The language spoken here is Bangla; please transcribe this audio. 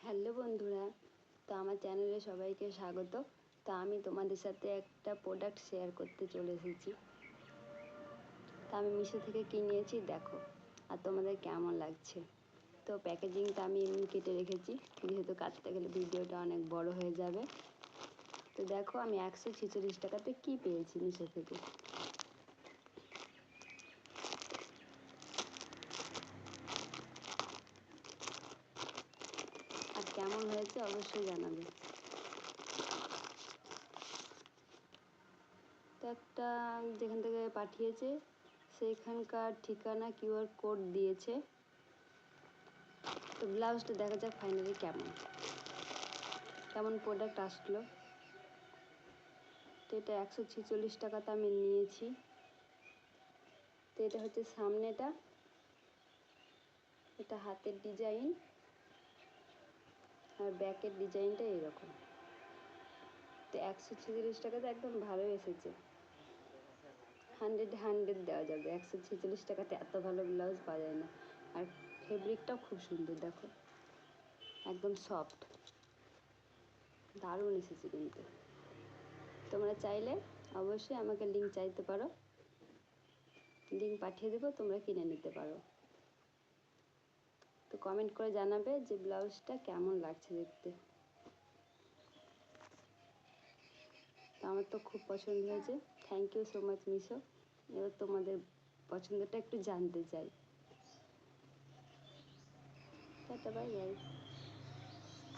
হ্যালো বন্ধুরা, তো আমার চ্যানেলে সবাইকে স্বাগত। তো আমি তোমাদের সাথে একটা প্রোডাক্ট শেয়ার করতে চলে এসেছি। তো আমি মিশো থেকে কিনেছি, দেখো আর তোমাদের কেমন লাগছে। তো প্যাকেজিংটা আমি এমনি কেটে রেখেছি, যেহেতু কাটতে গেলে ভিডিওটা অনেক বড় হয়ে যাবে। তো দেখো আমি 146 টাকাতে কী পেয়েছি মিশো থেকে। আর কেমন হয়েছে অবশ্যই জানাবে। তো একটা যেখান থেকে পাঠিয়েছে সেইখানকার ঠিকানা কিউআর কোড দিয়েছে। তো ব্লাউজটা দেখা যাক ফাইনালি কেমন প্রোডাক্ট আসলো। তো এটা 146 টাকাতে আমি নিয়েছি। তো এটা হচ্ছে সামনেটা, এটা হাতের ডিজাইন আর ব্যাকের ডিজাইনটা এরকম। তো 146 টাকাতে একদম ভালো এসেছে, 100 দেওয়া যাবে। 146 টাকাতে এত ভালো ব্লাউজ পাওয়া যায় না। আর ফেব্রিকটাও খুব সুন্দর, দেখো একদম সফট, দারুণ এসেছে কিন্তু। তোমরা চাইলে অবশ্যই আমাকে লিঙ্ক চাইতে পারো, লিঙ্ক পাঠিয়ে দেবো, তোমরা কিনে নিতে পারো। তো কমেন্ট করে জানাবে যে ব্লাউজটা কেমন লাগছে দেখতে। তো আমার তো খুব পছন্দ হয়েছে। Thank you so much Meesho. এবার তোমাদের পছন্দটা একটু জানতে চাই। টাটা, বাই বাই।